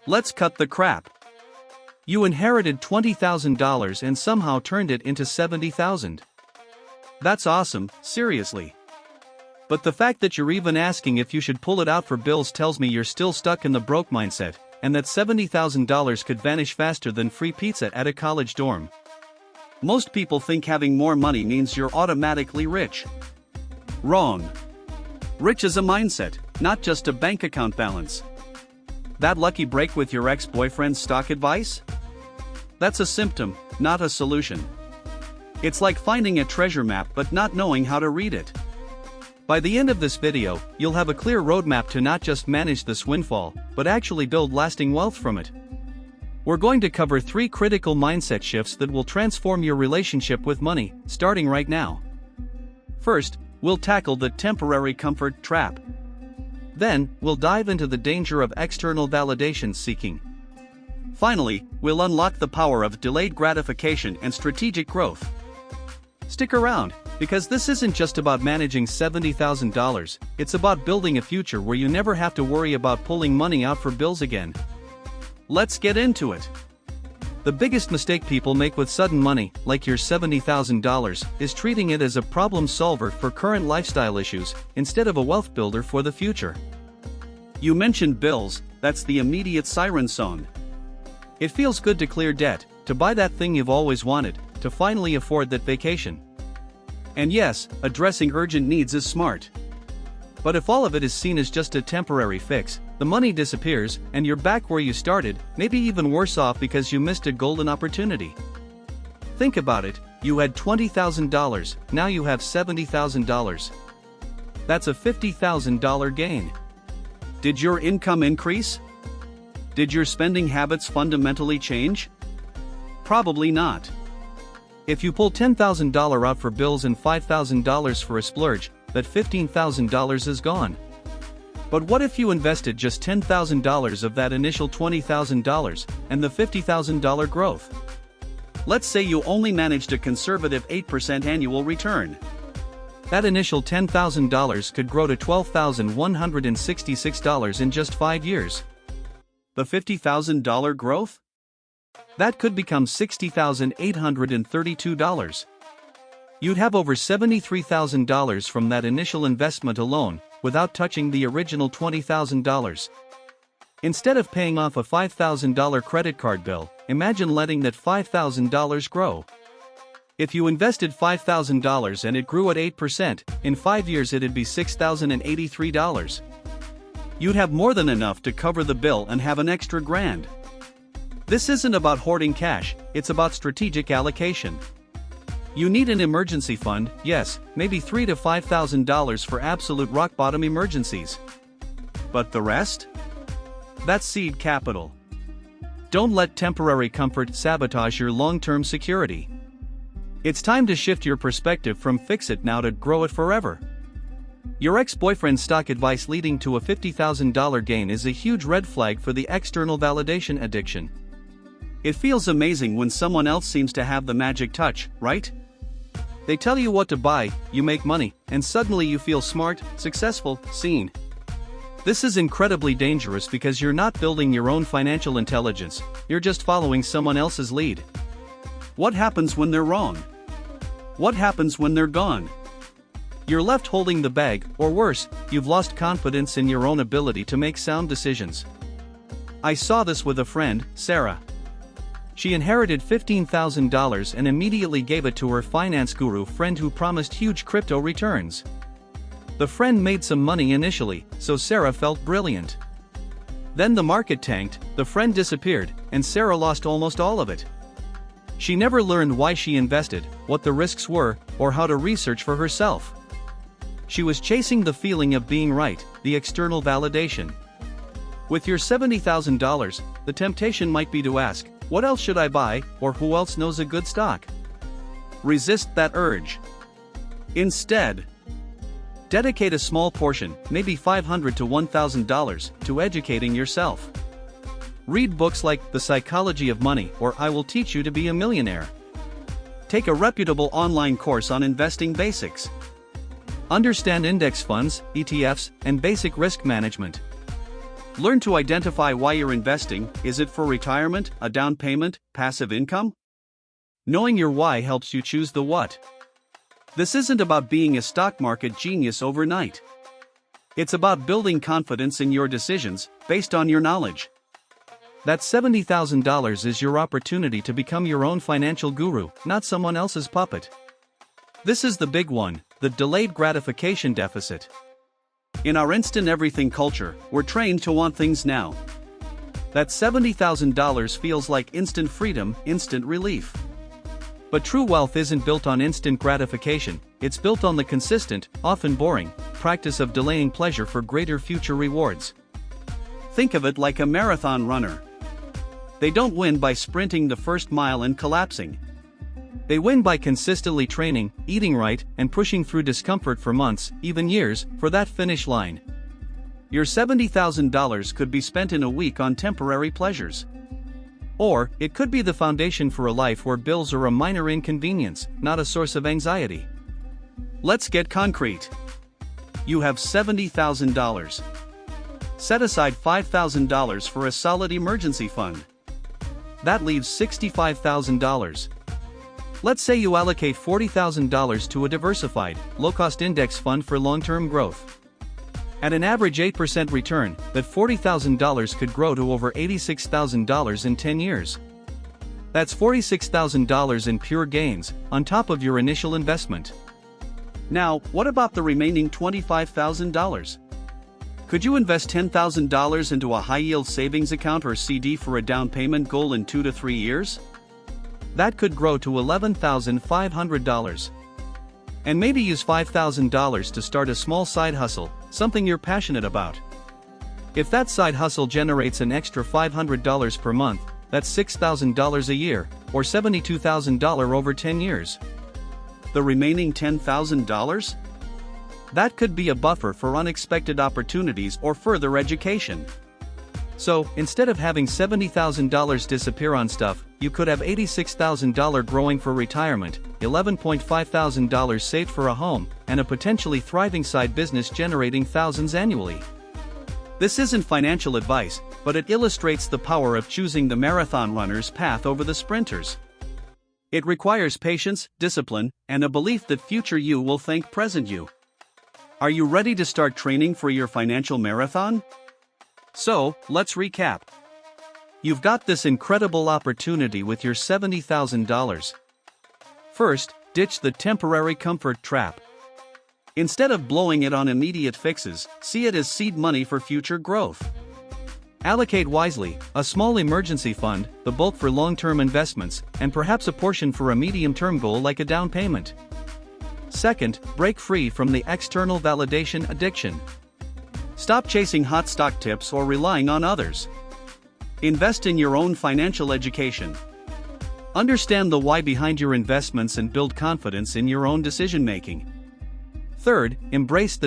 Let's cut the crap. You inherited $20,000 and somehow turned it into $70,000. That's awesome, seriously. But the fact that you're even asking if you should pull it out for bills tells me you're still stuck in the broke mindset, and that $70,000 could vanish faster than free pizza at a college dorm. Most people think having more money means you're automatically rich. Wrong. Rich is a mindset, not just a bank account balance. That lucky break with your ex-boyfriend's stock advice? That's a symptom, not a solution. It's like finding a treasure map but not knowing how to read it. By the end of this video, you'll have a clear roadmap to not just manage this windfall, but actually build lasting wealth from it. We're going to cover 3 critical mindset shifts that will transform your relationship with money, starting right now. First, we'll tackle the temporary comfort trap. Then, we'll dive into the danger of external validation seeking. Finally, we'll unlock the power of delayed gratification and strategic growth. Stick around, because this isn't just about managing $70,000, it's about building a future where you never have to worry about pulling money out for bills again. Let's get into it. The biggest mistake people make with sudden money, like your $70,000, is treating it as a problem solver for current lifestyle issues, instead of a wealth builder for the future. You mentioned bills, that's the immediate siren song. It feels good to clear debt, to buy that thing you've always wanted, to finally afford that vacation. And yes, addressing urgent needs is smart. But if all of it is seen as just a temporary fix, the money disappears, and you're back where you started, maybe even worse off because you missed a golden opportunity. Think about it, you had $20,000, now you have $70,000. That's a $50,000 gain. Did your income increase? Did your spending habits fundamentally change? Probably not. If you pull $10,000 out for bills and $5,000 for a splurge, that $15,000 is gone. But what if you invested just $10,000 of that initial $20,000, and the $50,000 growth? Let's say you only managed a conservative 8% annual return. That initial $10,000 could grow to $12,166 in just 5 years. The $50,000 growth? That could become $60,832. You'd have over $73,000 from that initial investment alone, without touching the original $20,000. Instead of paying off a $5,000 credit card bill, imagine letting that $5,000 grow. If you invested $5,000 and it grew at 8%, in 5 years it'd be $6,083. You'd have more than enough to cover the bill and have an extra grand. This isn't about hoarding cash, it's about strategic allocation. You need an emergency fund, yes, maybe $3,000 to $5,000 for absolute rock-bottom emergencies. But the rest? That's seed capital. Don't let temporary comfort sabotage your long-term security. It's time to shift your perspective from fix it now to grow it forever. Your ex-boyfriend's stock advice leading to a $50,000 gain is a huge red flag for the external validation addiction. It feels amazing when someone else seems to have the magic touch, right? They tell you what to buy, you make money, and suddenly you feel smart, successful, seen. This is incredibly dangerous because you're not building your own financial intelligence, you're just following someone else's lead. What happens when they're wrong? What happens when they're gone? You're left holding the bag, or worse, you've lost confidence in your own ability to make sound decisions. I saw this with a friend, Sarah. She inherited $15,000 and immediately gave it to her finance guru friend who promised huge crypto returns. The friend made some money initially, so Sarah felt brilliant. Then the market tanked, the friend disappeared, and Sarah lost almost all of it. She never learned why she invested, what the risks were, or how to research for herself. She was chasing the feeling of being right, the external validation. With your $70,000, the temptation might be to ask, what else should I buy, or who else knows a good stock? Resist that urge. Instead, dedicate a small portion, maybe $500 to $1,000, to educating yourself. Read books like The Psychology of Money or I Will Teach You to Be a Millionaire. Take a reputable online course on investing basics. Understand index funds, ETFs, and basic risk management. Learn to identify why you're investing. Is it for retirement, a down payment, passive income? Knowing your why helps you choose the what. This isn't about being a stock market genius overnight. It's about building confidence in your decisions, based on your knowledge. That $70,000 is your opportunity to become your own financial guru, not someone else's puppet. This is the big one, the delayed gratification deficit. In our instant everything culture, we're trained to want things now. That $70,000 feels like instant freedom, instant relief. But true wealth isn't built on instant gratification, it's built on the consistent, often boring, practice of delaying pleasure for greater future rewards. Think of it like a marathon runner. They don't win by sprinting the first mile and collapsing. They win by consistently training, eating right, and pushing through discomfort for months, even years, for that finish line. Your $70,000 could be spent in a week on temporary pleasures. Or, it could be the foundation for a life where bills are a minor inconvenience, not a source of anxiety. Let's get concrete. You have $70,000. Set aside $5,000 for a solid emergency fund. That leaves $65,000. Let's say you allocate $40,000 to a diversified, low-cost index fund for long-term growth. At an average 8% return, that $40,000 could grow to over $86,000 in 10 years. That's $46,000 in pure gains, on top of your initial investment. Now, what about the remaining $25,000? Could you invest $10,000 into a high-yield savings account or CD for a down payment goal in 2 to 3 years? That could grow to $11,500. And maybe use $5,000 to start a small side hustle, something you're passionate about. If that side hustle generates an extra $500 per month, that's $6,000 a year, or $72,000 over 10 years. The remaining $10,000? That could be a buffer for unexpected opportunities or further education. So, instead of having $70,000 disappear on stuff, you could have $86,000 growing for retirement, $11,500 saved for a home, and a potentially thriving side business generating thousands annually. This isn't financial advice, but it illustrates the power of choosing the marathon runner's path over the sprinter's. It requires patience, discipline, and a belief that future you will thank present you. Are you ready to start training for your financial marathon? So, let's recap. You've got this incredible opportunity with your $70,000. First, ditch the temporary comfort trap. Instead of blowing it on immediate fixes, see it as seed money for future growth. Allocate wisely, a small emergency fund, the bulk for long-term investments, and perhaps a portion for a medium-term goal like a down payment. Second, break free from the external validation addiction. Stop chasing hot stock tips or relying on others. Invest in your own financial education. Understand the why behind your investments and build confidence in your own decision-making. Third, embrace the